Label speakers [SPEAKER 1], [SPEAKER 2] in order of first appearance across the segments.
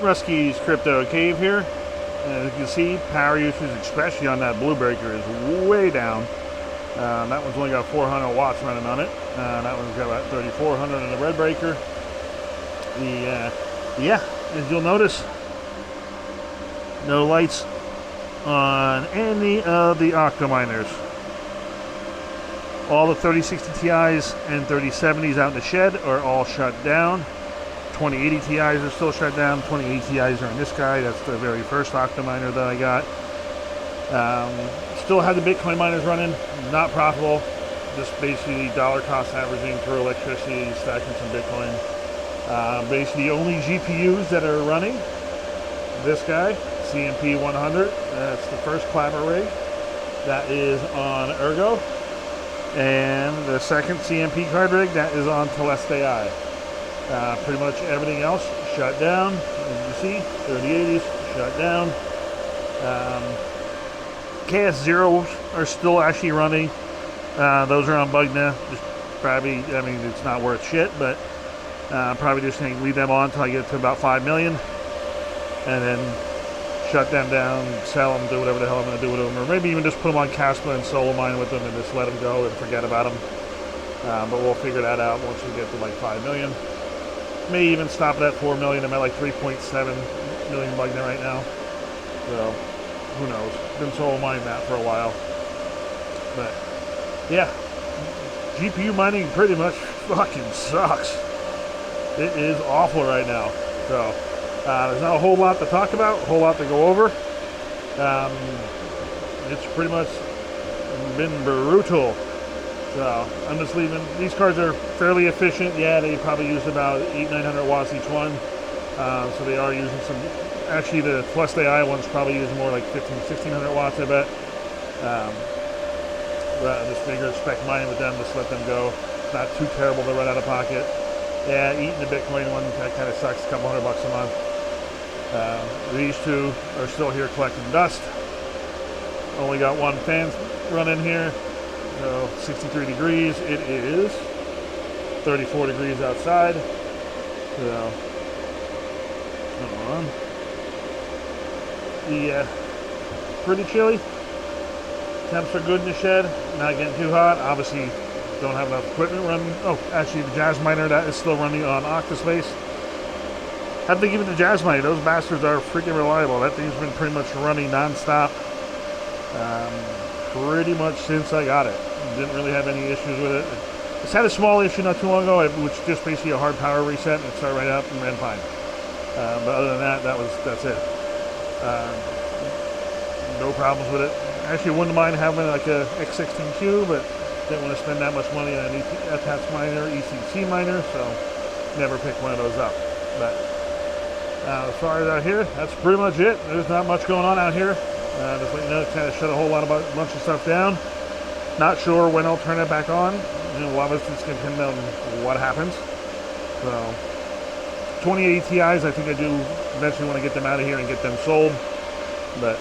[SPEAKER 1] Rusty's Crypto Cave here. As you can see, power usage, especially on that blue breaker, is way down. That one's only got 400 watts running on it. That one's got about 3,400 on the red breaker. Yeah, as you'll notice, no lights on any of the Octominers. All the 3060 Ti's and 3070s out in the shed are all shut down. 2080 Ti's are still shut down. 2080 Ti's are in this guy. That's the very first Octominer that I got. Still have the Bitcoin miners running. Not profitable. Just basically dollar cost averaging for electricity, stacking some Bitcoin. Basically, the only GPUs that are running, this guy, CMP 100. That's the first Clapper rig. That is on Ergo. And the second CMP card rig, that is on Teleste AI. Pretty much everything else shut down. As you see, 3080s shut down. KS0s are still actually running. Those are on Bugna. Just probably, I mean, it's not worth shit, but probably just going to leave them on until I get to about 5 million. And then shut them down, sell them, do whatever the hell I'm going to do with them. Or maybe even just put them on Casper and solo mine with them and just let them go and forget about them. But we'll figure that out once we get to like 5 million. May even stop it at 4 million. I'm at like 3.7 million Bugna right now. So, who knows? Been solo mining that for a while. But, yeah. GPU mining pretty much fucking sucks. It is awful right now. So, there's not a whole lot to talk about, a whole lot to go over. It's pretty much been brutal. So I'm just leaving. These cards are fairly efficient. Yeah, they probably use about 800-900 watts each one. So they are using some. Actually, the Teleste AI ones probably use more like 1,500-1,600 watts, I bet. But I just figured spec mining with them, just let them go. Not too terrible to run out of pocket. Yeah, eating the Bitcoin one, that kind of sucks. A couple $100 a month. These two are still here collecting dust. Only got one fan running here. So 63 degrees. It is 34 degrees outside. So hold on. Pretty chilly. Temps are good in the shed. Not getting too hot. Obviously, don't have enough equipment running. Oh, actually, the Jazz Miner that is still running on Octaspace. Have to give it to Jazz Miner. Those bastards are freaking reliable. That thing's been pretty much running non-stop. Pretty much since I got it. Didn't really have any issues with it. It's had a small issue not too long ago, which is just basically a hard power reset, and it started right up and ran fine. But other than that, that's it. No problems with it. Actually, wouldn't mind having like a X16Q, but didn't want to spend that much money on an attached miner, ECC miner, so never picked one of those up. But as far as out here, that's pretty much it. There's not much going on out here. Just let you know, kind of shut a whole bunch of stuff down. Not sure when I'll turn it back on. You know, a lot of it's going to depend on what happens. So, 2080 Ti's, I think I do eventually want to get them out of here and get them sold. But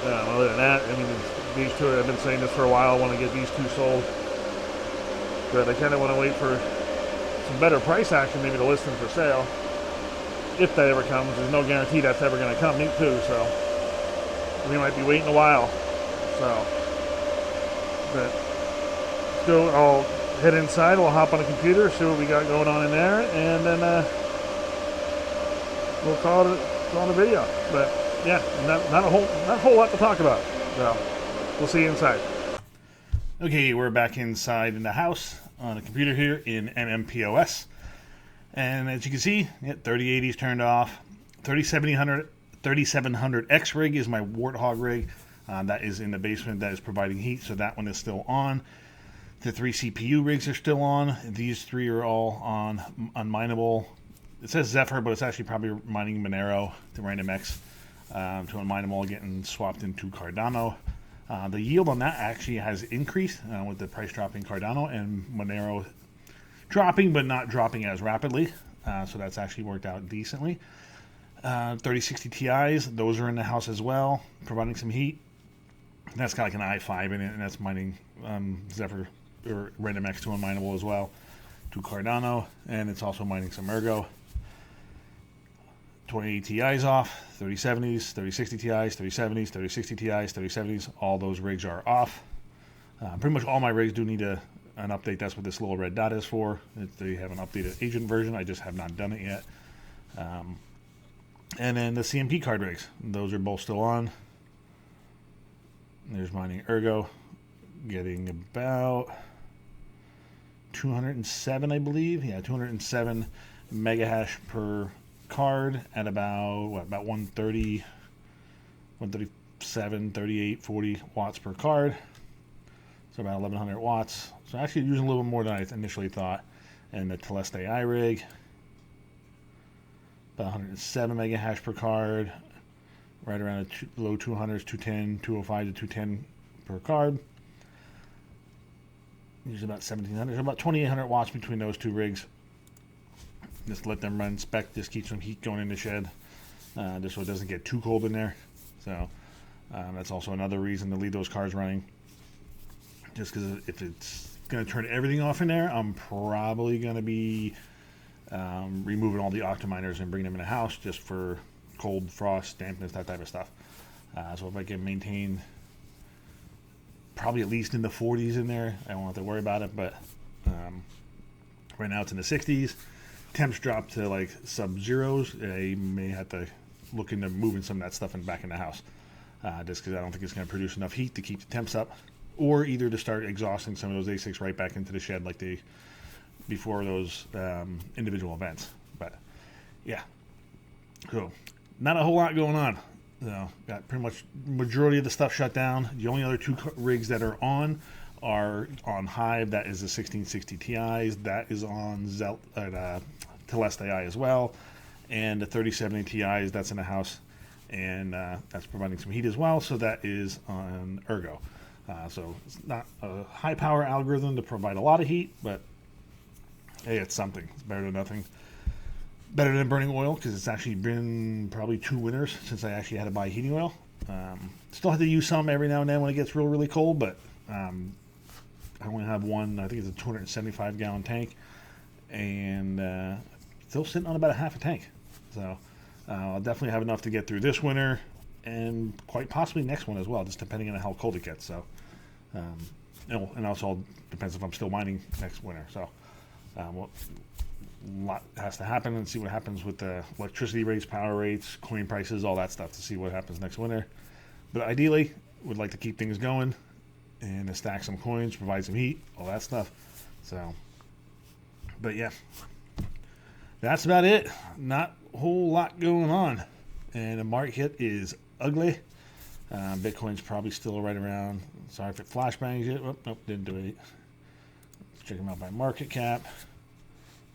[SPEAKER 1] other than that, I mean, these two, I've been saying this for a while. I want to get these two sold. But I kind of want to wait for some better price action, maybe to list them for sale. If that ever comes, there's no guarantee that's ever going to come. Me too, so we might be waiting a while. So, but still, I'll head inside. We'll hop on the computer, see what we got going on in there, and then we'll call it a video. But yeah, not a whole lot to talk about. So we'll see you inside. Okay, we're back inside in the house on the computer here in MMPOS. And as you can see, 3080's turned off. 3700X rig is my Warthog rig. That is in the basement. That is providing heat, so that one is still on. The 3 CPU rigs are still on. These 3 are all on unmineable. It says Zephyr, but it's actually probably mining Monero to RandomX to unmineable, getting swapped into Cardano. The yield on that actually has increased with the price dropping Cardano and Monero dropping, but not dropping as rapidly. So that's actually worked out decently. 3060 Ti's, those are in the house as well, providing some heat. That's got like an i5 in it, and that's mining Zephyr or RandomX to unmineable as well to Cardano, and it's also mining some Ergo. 2080 Ti's off, 3070s, 3060 Ti's, 3070s, 3060 Ti's, 3070s. All those rigs are off. Pretty much all my rigs do need an update. That's what this little red dot is for. They have an updated agent version. I just have not done it yet. And then the CMP card rigs. Those are both still on. There's mining Ergo, getting about 207, I believe. Yeah, 207 mega hash per card at about 130, 137, 38, 40 watts per card. So about 1100 watts. So actually using a little bit more than I initially thought. And the Teleste AI rig, about 107 mega hash per card, right around the low 200s, 210, 205 to 210 per card. Usually about 1700, so about 2800 watts between those two rigs. Just let them run spec, just keep some heat going in the shed, just so it doesn't get too cold in there. So that's also another reason to leave those cards running. Just because if it's going to turn everything off in there, I'm probably going to be removing all the octominers and bringing them in the house just for cold, frost, dampness, that type of stuff. So if I can maintain probably at least in the 40s in there, I won't have to worry about it. But right now it's in the 60s. Temps drop to like sub-zeros. I may have to look into moving some of that stuff back in the house, just because I don't think it's going to produce enough heat to keep the temps up, or either to start exhausting some of those ASICs right back into the shed like they before those individual events. But yeah, so not a whole lot going on. So got pretty much majority of the stuff shut down. The only other two rigs that are on Hive. That is the 1660 Ti's. That is on Teleste AI as well, and the 3070 Ti's. That's in the house, and that's providing some heat as well. So that is on Ergo. So it's not a high power algorithm to provide a lot of heat, but hey, it's something. It's better than nothing. Better than burning oil, because it's actually been probably 2 winters since I actually had to buy heating oil. Still have to use some every now and then when it gets really cold, but I only have one. I think it's a 275 gallon tank, and still sitting on about a half a tank. So I'll definitely have enough to get through this winter, and quite possibly next one as well, just depending on how cold it gets. So, and also depends if I'm still mining next winter. So, a lot has to happen, and see what happens with the electricity rates, power rates, coin prices, all that stuff to see what happens next winter. But ideally, would like to keep things going and stack some coins, provide some heat, all that stuff. So, but yeah, that's about it. Not a whole lot going on, and the market is ugly. Bitcoin's probably still right around. Sorry if it flashbangs it. Oh, nope, didn't do it. Let's check them out by market cap.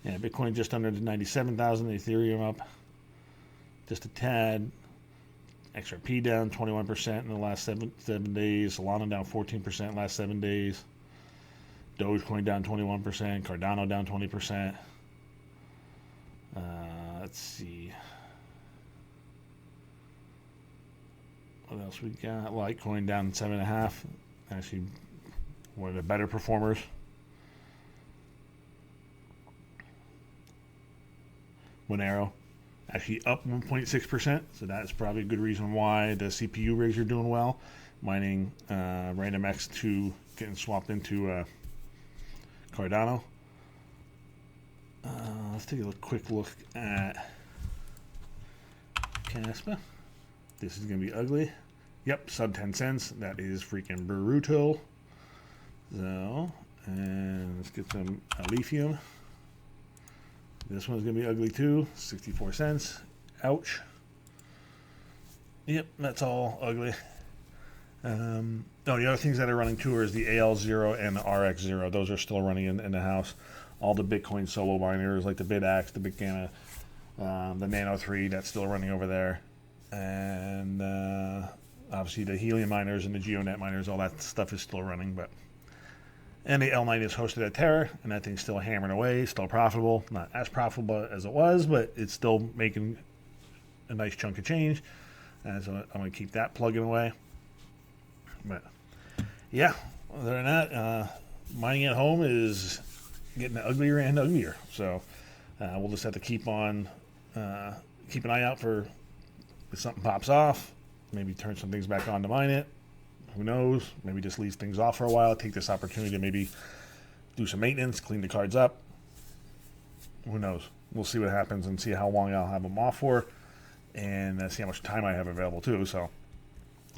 [SPEAKER 1] Yeah, Bitcoin just under the 97,000. Ethereum up just a tad. XRP down 21% in the last seven days. Solana down 14% last 7 days. Dogecoin down 21%. Cardano down 20%. Let's see. What else we got? Litecoin down 7.5%. Actually, one of the better performers. Monero actually up 1.6%, so that's probably a good reason why the CPU rigs are doing well. Mining Random X2 getting swapped into Cardano. Let's take a quick look at Caspa. This is going to be ugly. Yep, sub 10 cents. That is freaking brutal. So, and let's get some lithium. This one's going to be ugly too. 64 cents. Ouch. Yep, that's all ugly. The other things that are running too is the AL0 and the RX0. Those are still running in the house. All the Bitcoin solo miners like the BitAxe, the Bitgana, the Nano 3, that's still running over there. And obviously the Helium miners and the GeoNet miners, all that stuff is still running. And the L9 is hosted at Terra, and that thing's still hammering away, still profitable. Not as profitable as it was, but it's still making a nice chunk of change. And so I'm going to keep that plugging away. But yeah, other than that, mining at home is getting uglier and uglier. So we'll just have to keep on keep an eye out for if something pops off. Maybe turn some things back on to mine it. Who knows? Maybe just leave things off for a while. Take this opportunity to maybe do some maintenance, clean the cards up. Who knows? We'll see what happens and see how long I'll have them off for, and see how much time I have available too. So,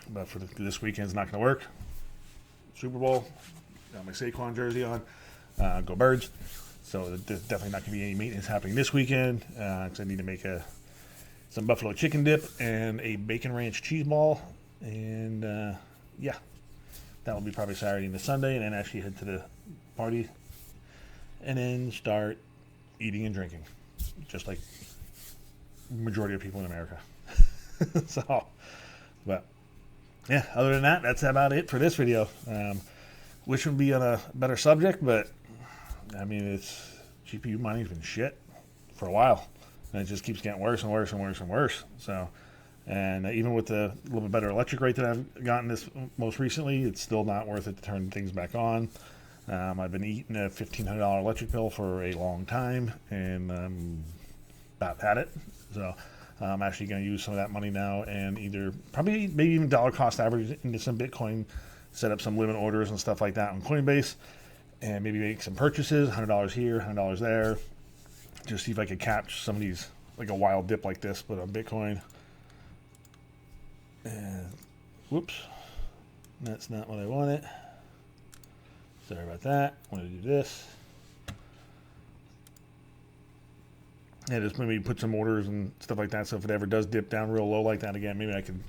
[SPEAKER 1] but for this weekend's not going to work. Super Bowl, got my Saquon jersey on. Go Birds. So there's definitely not going to be any maintenance happening this weekend, because I need to make some buffalo chicken dip and a bacon ranch cheese ball, and yeah, that will be probably Saturday into Sunday, and then actually head to the party, and then start eating and drinking, just like majority of people in America. So, but yeah, other than that, that's about it for this video. Wish would be on a better subject, but I mean, it's GPU mining's been shit for a while, and it just keeps getting worse and worse and worse and worse. So, and even with the little bit better electric rate that I've gotten this most recently, it's still not worth it to turn things back on. I've been eating a $1,500 electric bill for a long time, and about had it. So I'm actually going to use some of that money now and either probably maybe even dollar cost average into some Bitcoin, set up some limit orders and stuff like that on Coinbase, and maybe make some purchases, $100 here, $100 there. Just see if I could catch some of these, like a wild dip like this, but on Bitcoin. And whoops, that's not what I wanted. Sorry about that. I want to do this. Yeah, just maybe put some orders and stuff like that. So if it ever does dip down real low like that again, maybe I can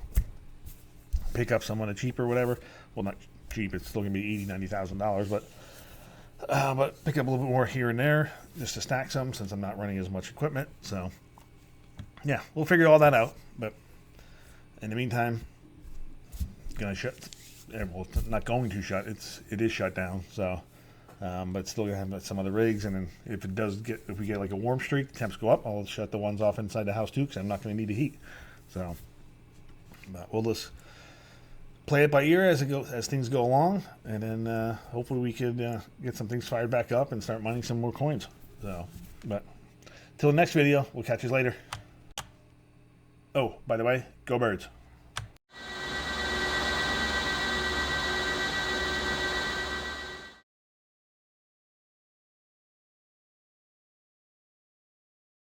[SPEAKER 1] pick up some on a cheap or whatever. Well, not cheap. It's still gonna be $80,000, $90,000, but pick up a little bit more here and there just to stack some, since I'm not running as much equipment. So yeah, we'll figure all that out. But in the meantime, it's gonna shut. Well, it's not going to shut. It is shut down. So, but it's still gonna have some other rigs. And then if we get like a warm streak, temps go up, I'll shut the ones off inside the house too, because I'm not gonna need the heat. So, but we'll just play it by ear as things go along, and then hopefully we could get some things fired back up and start mining some more coins. So, but till the next video, we'll catch you later. Oh, by the way, go Birds.